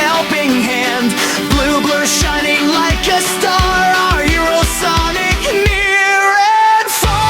helping hand. Blue blur shining like a star, our hero Sonic near and far.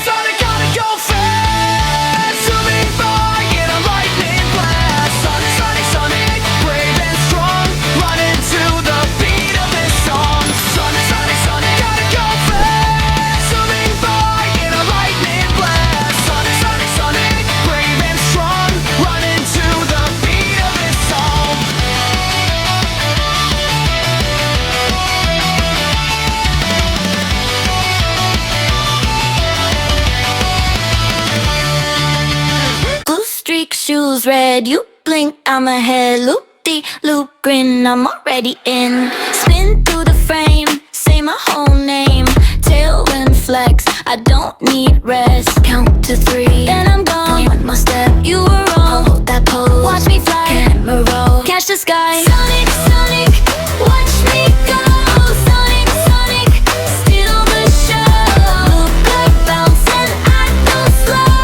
Sonic gotta go fast, zooming by in a lightning blast. Sonic, Sonic, Sonic, brave and strong, running to the beat of this song. Sonic, Sonic, Sonic, gotta go fast, zooming by in a lightning blast. Sonic, Sonic, Sonic, brave and strong, running to the beat of this song. Blue streak, shoes red, you blink, I'm ahead. Loop-de-loop grin, I'm already in. Spin through the frame, say my whole name. Tailwind flex, I don't need rest. Count to 3, then I'm gone. One more step, you were wrong. Hold that pose, watch me fly. Camera roll, catch the sky. Sonic, Sonic, watch me go. Sonic, Sonic, steal the show. Loop, bounce, and I go slow.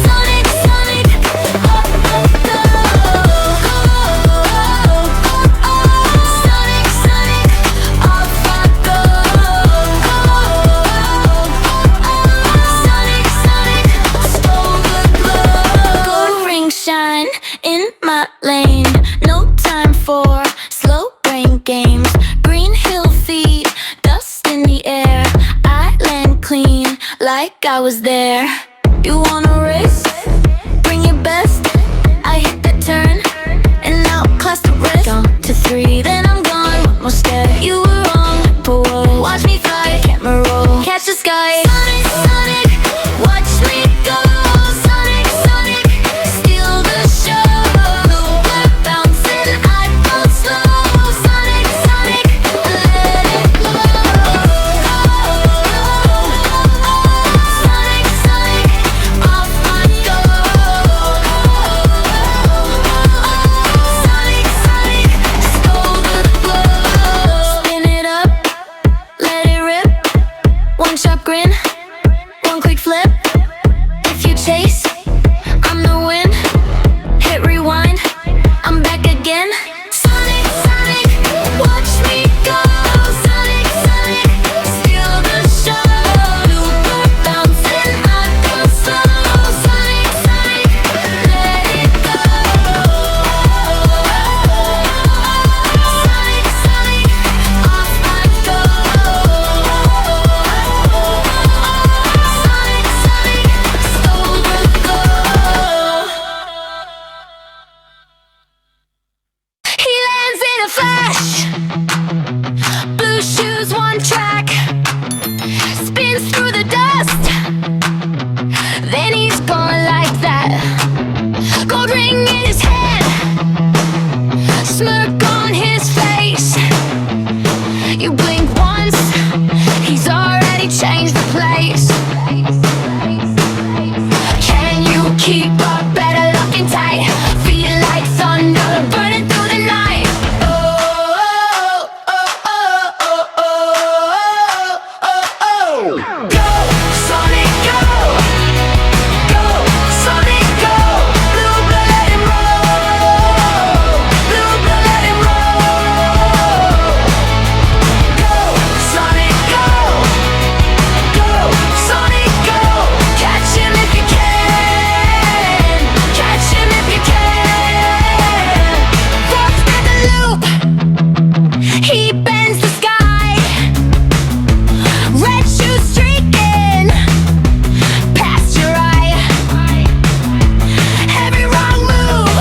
Sonic, Sonic, oh, oh, oh. Sonic, Sonic, off I go. Sonic, Sonic, stole the glow. Gold ring shine in my lane. No time for slow brain games. Green hill feet, dust in the air. I land clean like I was there. You wanna race? Bring your best. I hit that turn and outclass the rest. Count to 3, then I'm gone. One more step, you were wrong. Whoa, watch me fly. Camera roll, catch the sky. Sonic, Sonic, watch me go. Sonic, Sonic, steal the show. Loop, bounce, and I go slow. Sonic, Sonic, let it blow. Sonic, Sonic, off I go. Sonic, Sonic, stole the glow. Spin it up, let it rip. One sharp grin, one quick flip. If you chase, I'm the wind. Hit rewind, I'm back again. Sonic, Sonic, watch me go. Sonic, Sonic, steal the show. Loop, bounce, and I go slow. Sonic, Sonic, let it go. Sonic, Sonic, off I go. Sonic, Sonic, stole the glow. He lands in a flash. Blue shoes, one track. Spins through the dust. Then he's gone like that. Gold ring in his head. Smirk on his face. You blink once, he's already changed the place. Can you keep up? Better locking tight. Feel like thunder burning through the night. Oh, oh, oh, oh, oh, oh, oh, oh. Go, Sonic, go. Go, Sonic, go. Blue blood, let him roll. Blue blood, let him roll. Go, Sonic, go. Go, Sonic, go. Catch him if you can. Catch him if you can. Walk through the loop. He bends the sky. Red shoes streaking past your eye. Every wrong move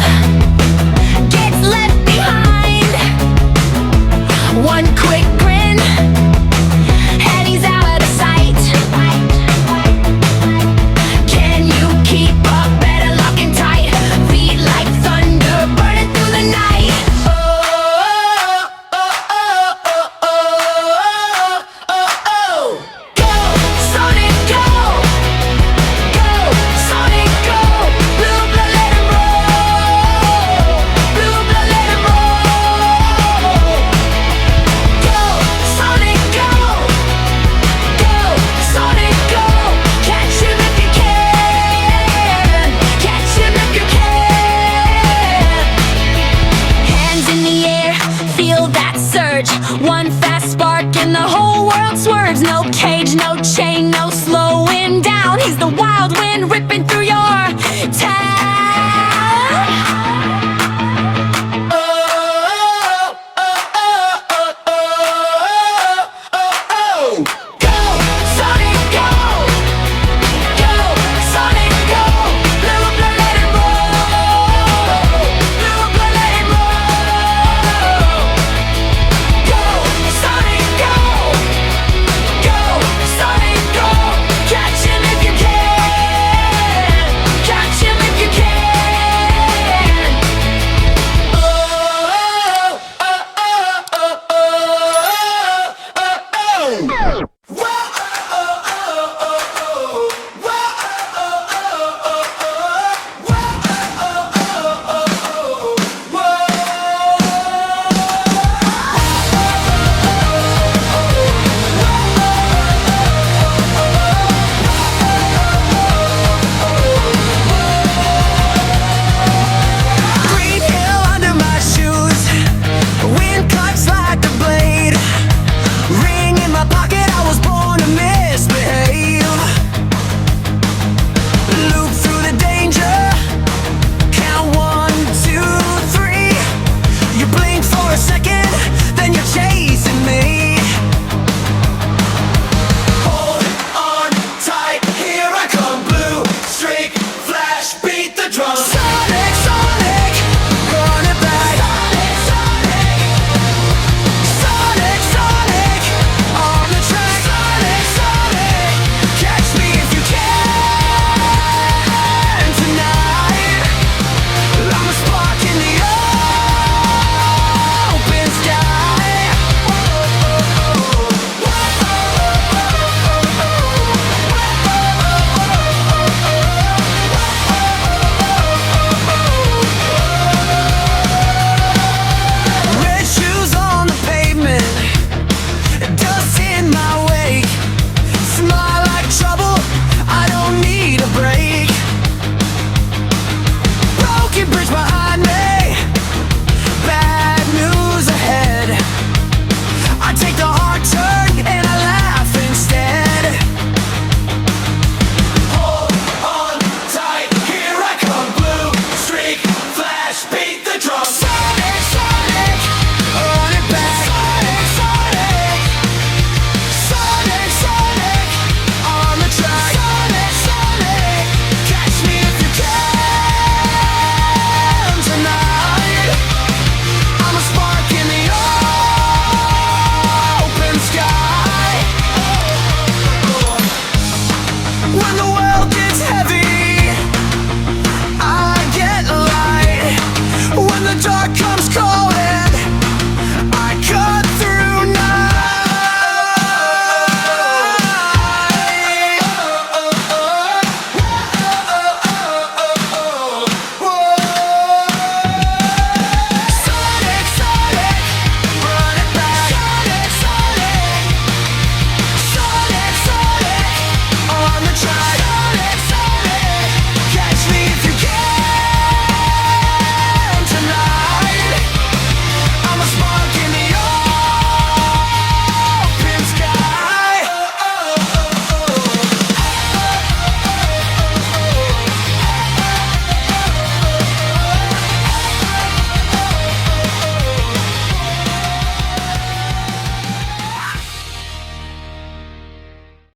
gets left behind. One quick